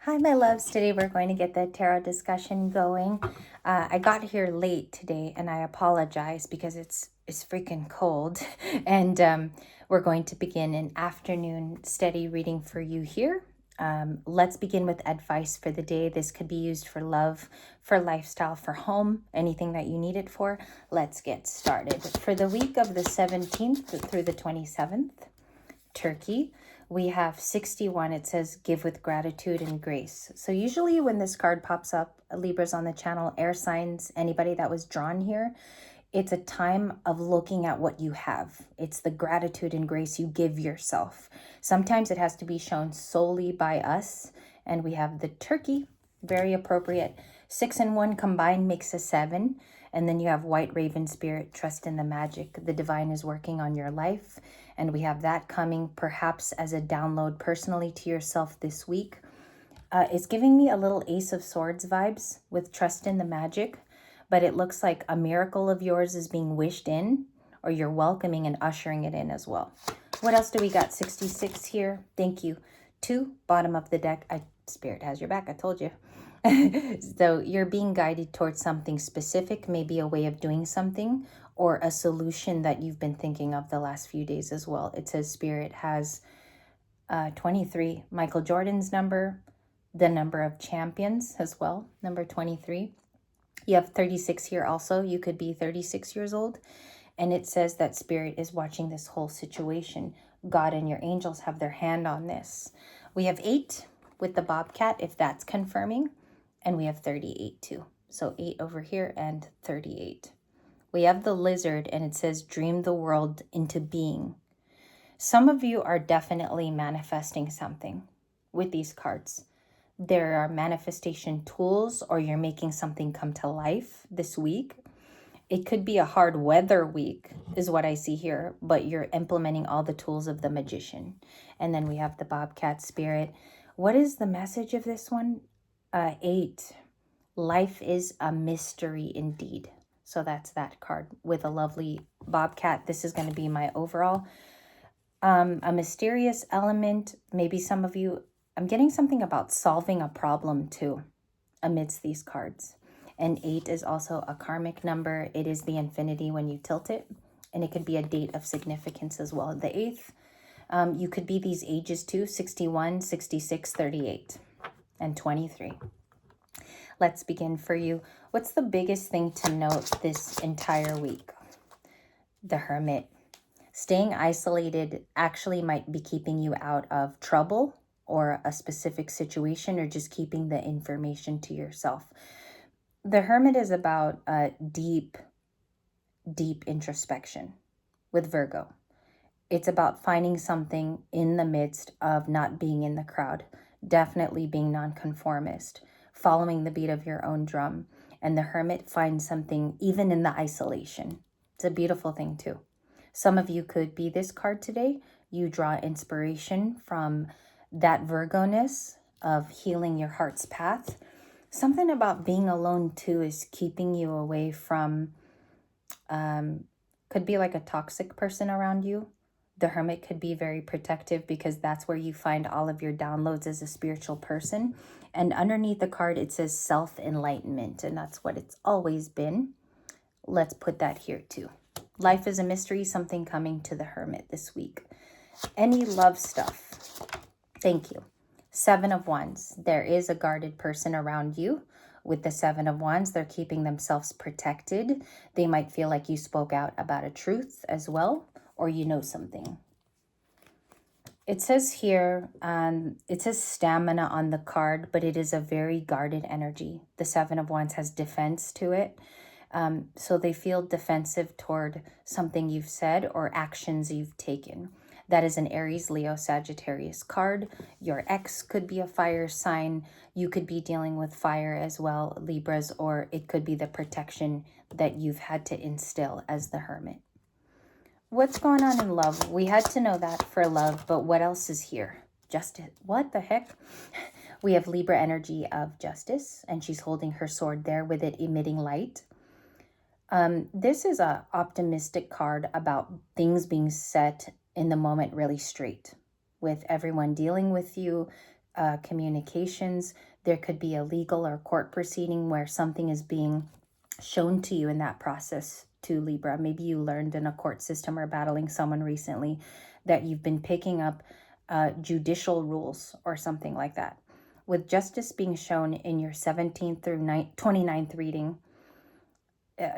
Hi, my loves. Today we're going to get the tarot discussion going. I got here late today, and I apologize because it's freaking cold. And we're going to begin an afternoon steady reading for you here. Let's begin with advice for the day. This could be used for love, for lifestyle, for home, anything that you need it for. Let's get started. For the week of the 17th through the 27th, Turkey, we have 61. It says give with gratitude and grace. So usually when this card pops up, Libras on the channel, air signs, anybody that was drawn here, it's a time of looking at what you have. It's the gratitude and grace you give yourself. Sometimes it has to be shown solely by us. And we have the Turkey, very appropriate. 6 and 1 combined makes a 7. And then you have White Raven Spirit, trust in the magic. The divine is working on your life. And we have that coming perhaps as a download personally to yourself this week. It's giving me a little Ace of Swords vibes with trust in the magic. But it looks like a miracle of yours is being wished in, or you're welcoming and ushering it in as well. What else do we got? 66 here. Thank you. 2, bottom of the deck. Spirit has your back. I told you. So you're being guided towards something specific, maybe a way of doing something or a solution that you've been thinking of the last few days as well. It says Spirit has 23, Michael Jordan's number, the number of champions as well, number 23. You have 36 here also. You could be 36 years old. And it says that Spirit is watching this whole situation. God and your angels have their hand on this. We have 8 with the bobcat, if that's confirming. And we have 38 too. So 8 over here and 38. We have the lizard and it says dream the world into being. Some of you are definitely manifesting something with these cards. There are manifestation tools, or you're making something come to life this week. It could be a hard weather week is what I see here, but you're implementing all the tools of the magician. And then we have the bobcat spirit. What is the message of this one? 8. Life is a mystery indeed. So that's that card with a lovely bobcat. This is going to be my overall. A mysterious element. Maybe some of you, I'm getting something about solving a problem too amidst these cards. And 8 is also a karmic number. It is the infinity when you tilt it. And it could be a date of significance as well. The 8th, you could be these ages too, 61, 66, 38, and 23. Let's begin for you. What's the biggest thing to note this entire week? The Hermit. Staying isolated actually might be keeping you out of trouble or a specific situation, or just keeping the information to yourself. The Hermit is about deep introspection with Virgo. It's about finding something in the midst of not being in the crowd, definitely being nonconformist, following the beat of your own drum. And the Hermit finds something even in the isolation. It's a beautiful thing too. Some of you could be this card today. You draw inspiration from that Virgo-ness of healing your heart's path. Something about being alone too is keeping you away from, could be like a toxic person around you. The Hermit could be very protective because that's where you find all of your downloads as a spiritual person. And underneath the card, it says self-enlightenment, and that's what it's always been. Let's put that here too. Life is a mystery, something coming to the Hermit this week. Any love stuff? Thank you. 7 of Wands. There is a guarded person around you. With the 7 of Wands, they're keeping themselves protected. They might feel like you spoke out about a truth as well, or you know something. It says here, it says stamina on the card, but it is a very guarded energy. The 7 of Wands has defense to it. So they feel defensive toward something you've said or actions you've taken. That is an Aries, Leo, Sagittarius card. Your ex could be a fire sign. You could be dealing with fire as well, Libras, or it could be the protection that you've had to instill as the Hermit. What's going on in love? We had to know that for love, but what else is here? Justice. What the heck? We have Libra energy of justice, and she's holding her sword there with it emitting light. This is a optimistic card about things being set in the moment really straight, with everyone dealing with you, communications. There could be a legal or court proceeding where something is being shown to you in that process to Libra. Maybe you learned in a court system or battling someone recently that you've been picking up judicial rules or something like that. With justice being shown in your 17th through 29th reading,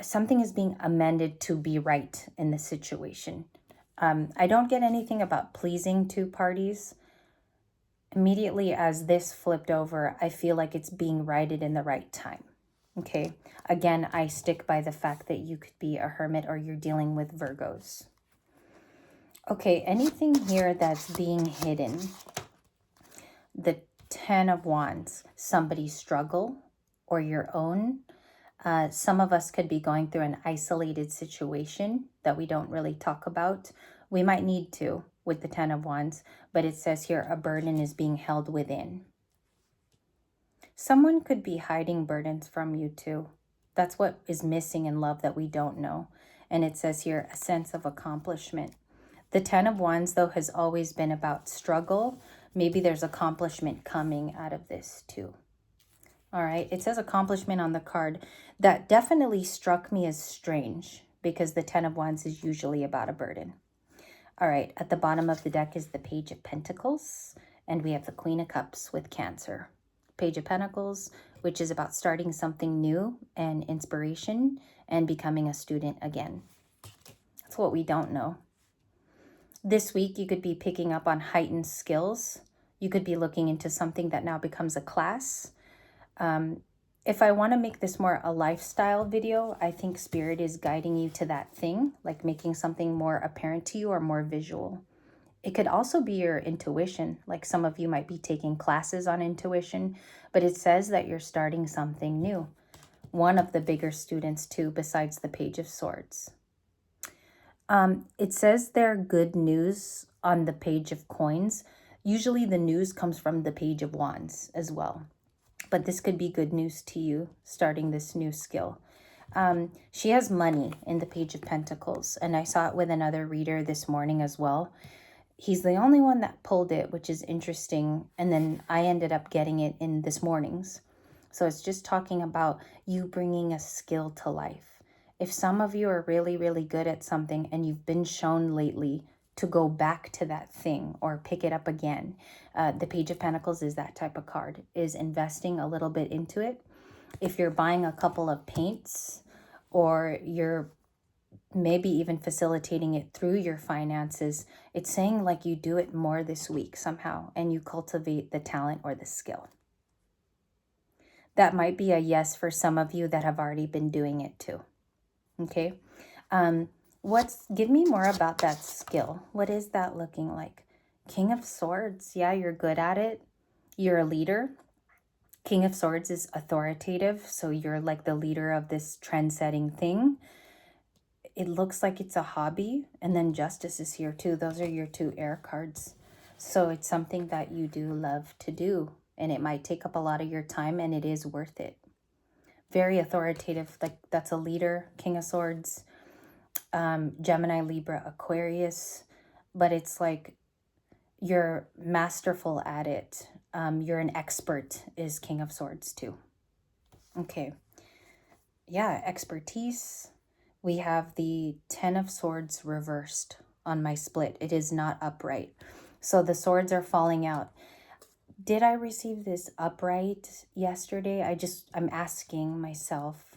something is being amended to be right in the situation. I don't get anything about pleasing two parties. Immediately as this flipped over, I feel like it's being righted in the right time. Okay. Again, I stick by the fact that you could be a hermit or you're dealing with Virgos. Okay, anything here that's being hidden? The 10 of Wands, somebody's struggle or your own. Some of us could be going through an isolated situation that we don't really talk about. We might need to with the 10 of Wands, but it says here a burden is being held within. Someone could be hiding burdens from you too. That's what is missing in love that we don't know. And it says here a sense of accomplishment. The 10 of Wands, though, has always been about struggle. Maybe there's accomplishment coming out of this too. All right, it says accomplishment on the card. That definitely struck me as strange because the 10 of Wands is usually about a burden. All right, at the bottom of the deck is the Page of Pentacles, and we have the Queen of Cups with Cancer. Page of Pentacles, which is about starting something new and inspiration and becoming a student again. That's what we don't know. This week, you could be picking up on heightened skills. You could be looking into something that now becomes a class. If I want to make this more a lifestyle video, I think Spirit is guiding you to that thing, like making something more apparent to you or more visual. It could also be your intuition, like some of you might be taking classes on intuition, but it says that you're starting something new. One of the bigger students too, besides the Page of Swords. It says there good news on the Page of Coins. Usually the news comes from the Page of Wands as well. But this could be good news to you starting this new skill. She has money in the Page of Pentacles, and I saw it with another reader this morning as well. He's the only one that pulled it, which is interesting, and then I ended up getting it in this morning's. So it's just talking about you bringing a skill to life. If some of you are really, really good at something and you've been shown lately to go back to that thing or pick it up again, the Page of Pentacles is that type of card, is investing a little bit into it. If you're buying a couple of paints or you're maybe even facilitating it through your finances, it's saying like you do it more this week somehow and you cultivate the talent or the skill. That might be a yes for some of you that have already been doing it too. Okay. Give me more about that skill. What is that looking like? King of Swords. Yeah, you're good at it. You're a leader. King of Swords is authoritative. So you're like the leader of this trend-setting thing. It looks like it's a hobby. And then Justice is here too. Those are your two air cards. So it's something that you do love to do. And it might take up a lot of your time and it is worth it. Very authoritative. Like that's a leader. King of Swords. Gemini, Libra, Aquarius. But it's like you're masterful at it. You're an expert is King of Swords too. Okay. Yeah, expertise. We have the 10 of Swords reversed on my split. It is not upright. So the swords are falling out. Did I receive this upright yesterday? I'm asking myself.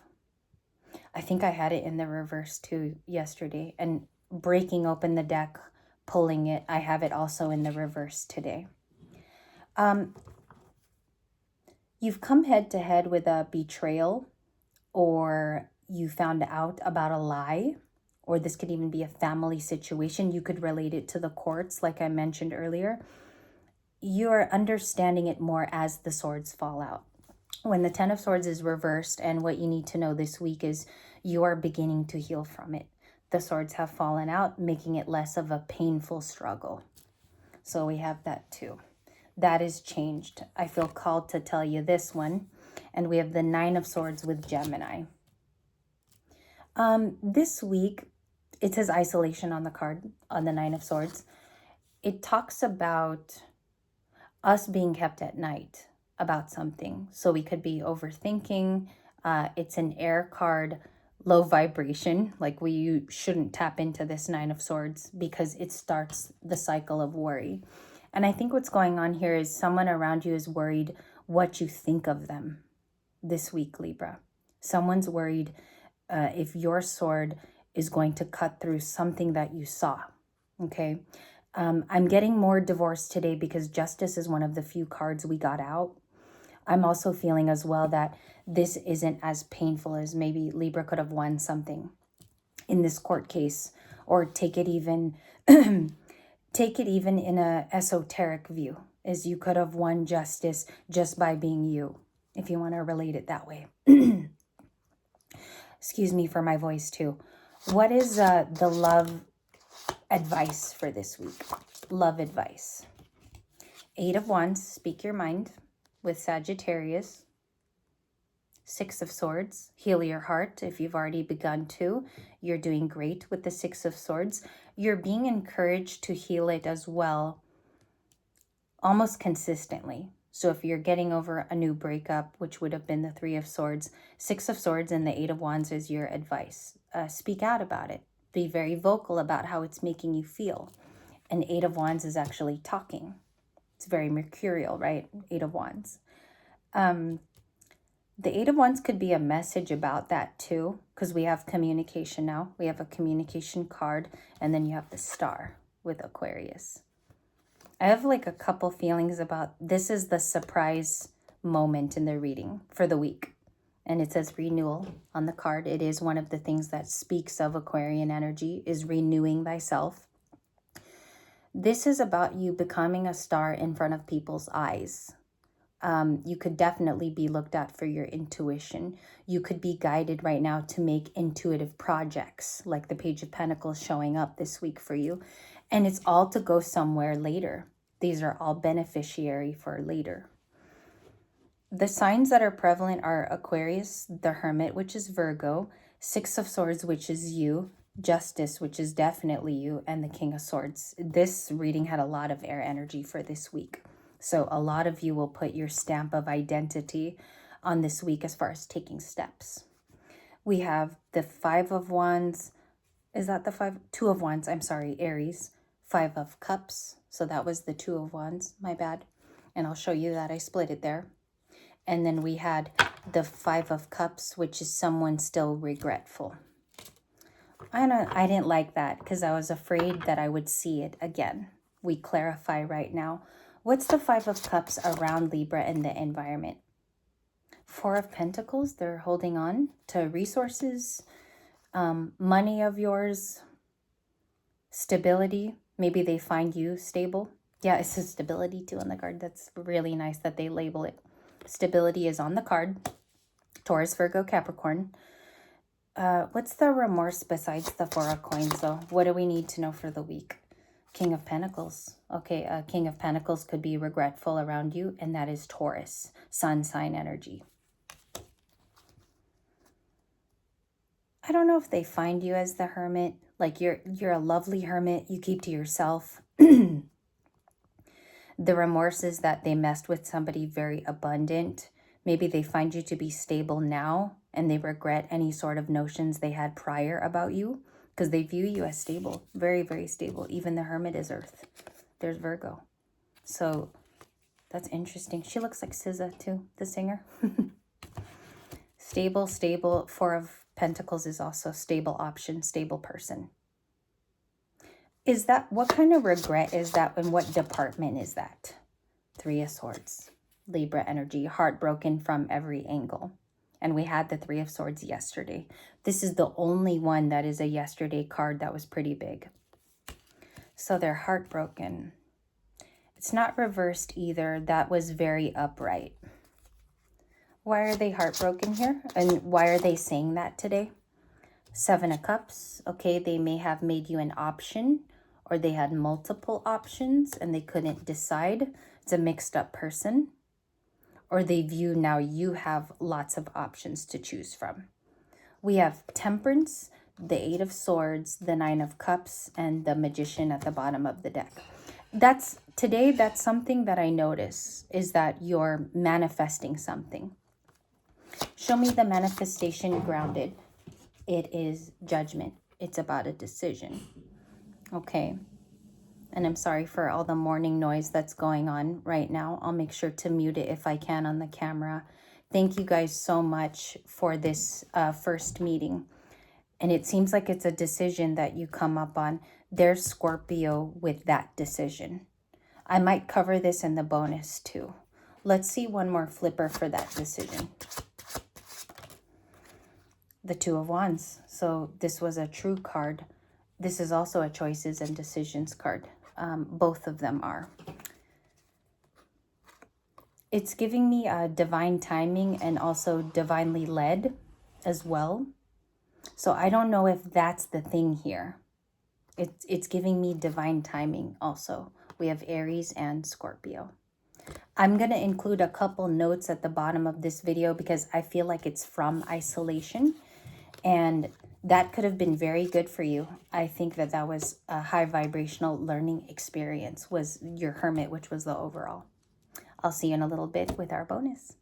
I think I had it in the reverse too yesterday. And breaking open the deck, pulling it, I have it also in the reverse today. You've come head to head with a betrayal, or you found out about a lie, or this could even be a family situation. You could relate it to the courts, like I mentioned earlier. You're understanding it more as the swords fall out. When the 10 of Swords is reversed, and what you need to know this week is you are beginning to heal from it. The swords have fallen out, making it less of a painful struggle. So we have that too. That is changed. I feel called to tell you this one. And we have the 9 of Swords with Gemini. This week, it says isolation on the card, on the 9 of Swords. It talks about us being kept at night about something. So we could be overthinking. It's an air card, low vibration. Like we shouldn't tap into this Nine of Swords because it starts the cycle of worry. And I think what's going on here is someone around you is worried what you think of them this week, Libra. Someone's worried if your sword is going to cut through something that you saw. Okay. I'm getting more divorce today because justice is one of the few cards we got out. I'm also feeling as well that this isn't as painful as maybe Libra could have won something in this court case, or take it even in a esoteric view, as you could have won justice just by being you, if you want to relate it that way. Excuse me for my voice too. What is the love advice for this week? Love advice. 8 of Wands, speak your mind with Sagittarius. 6 of Swords, heal your heart. If you've already begun to, you're doing great with the 6 of Swords. You're being encouraged to heal it as well, almost consistently. So if you're getting over a new breakup, which would have been the 3 of Swords, 6 of Swords and the 8 of Wands is your advice. Speak out about it. Be very vocal about how it's making you feel. And 8 of Wands is actually talking. It's very mercurial, right? 8 of Wands. The 8 of Wands could be a message about that too, because we have communication now. We have a communication card, and then you have the star with Aquarius. I have like a couple feelings about this is the surprise moment in the reading for the week. And it says renewal on the card. It is one of the things that speaks of Aquarian energy, is renewing thyself. This is about you becoming a star in front of people's eyes. You could definitely be looked at for your intuition. You could be guided right now to make intuitive projects, like the Page of Pentacles showing up this week for you. And it's all to go somewhere later. These are all beneficiary for later. The signs that are prevalent are Aquarius, the Hermit, which is Virgo, 6 of Swords, which is you, Justice, which is definitely you, and the King of Swords. This reading had a lot of air energy for this week. So a lot of you will put your stamp of identity on this week as far as taking steps. We have the 5 of Wands. Is that the 5? 2 of Wands, I'm sorry, Aries. 5 of Cups. So that was the 2 of Wands, my bad. And I'll show you that I split it there. And then we had the 5 of Cups, which is someone still regretful. I didn't like that because I was afraid that I would see it again. We clarify right now. What's the 5 of Cups around Libra and the environment? 4 of Pentacles, they're holding on to resources, money of yours, stability. Maybe they find you stable. Yeah, it says stability too on the card. That's really nice that they label it. Stability is on the card. Taurus, Virgo, Capricorn. What's the remorse besides the 4 of Coins though? What do we need to know for the week? King of Pentacles. Okay, King of Pentacles could be regretful around you, and that is Taurus, sun sign energy. I don't know if they find you as the Hermit. Like you're a lovely hermit. You keep to yourself. The remorse is that they messed with somebody very abundant. Maybe they find you to be stable now, and they regret any sort of notions they had prior about you because they view you as stable, very, very stable. Even the Hermit is Earth. There's Virgo. So that's interesting. She looks like SZA too, the singer. Stable, stable. 4 of Pentacles is also stable option, stable person. Is that, what kind of regret is that, and what department is that? 3 of Swords, Libra energy, heartbroken from every angle. And we had the 3 of Swords yesterday. This is the only one that is a yesterday card that was pretty big. So they're heartbroken. It's not reversed either. That was very upright. Why are they heartbroken here? And why are they saying that today? 7 of Cups. Okay, they may have made you an option, or they had multiple options and they couldn't decide. It's a mixed up person. Or they view now you have lots of options to choose from. We have Temperance, the 8 of Swords, the 9 of Cups, and the Magician at the bottom of the deck. that's something that I notice, is that you're manifesting something. Show me the manifestation grounded. It is judgment. It's about a decision. Okay. And I'm sorry for all the morning noise that's going on right now. I'll make sure to mute it if I can on the camera. Thank you guys so much for this first meeting. And it seems like it's a decision that you come up on. There's Scorpio with that decision. I might cover this in the bonus too. Let's see one more flipper for that decision. The Two of Wands. So this was a true card. This is also a choices and decisions card. Both of them are. It's giving me a divine timing and also divinely led as well. So I don't know if that's the thing here. It's giving me divine timing also. We have Aries and Scorpio. I'm going to include a couple notes at the bottom of this video because I feel like it's from isolation. And that could have been very good for you. I think that that was a high vibrational learning experience, was your Hermit, which was the overall. I'll see you in a little bit with our bonus.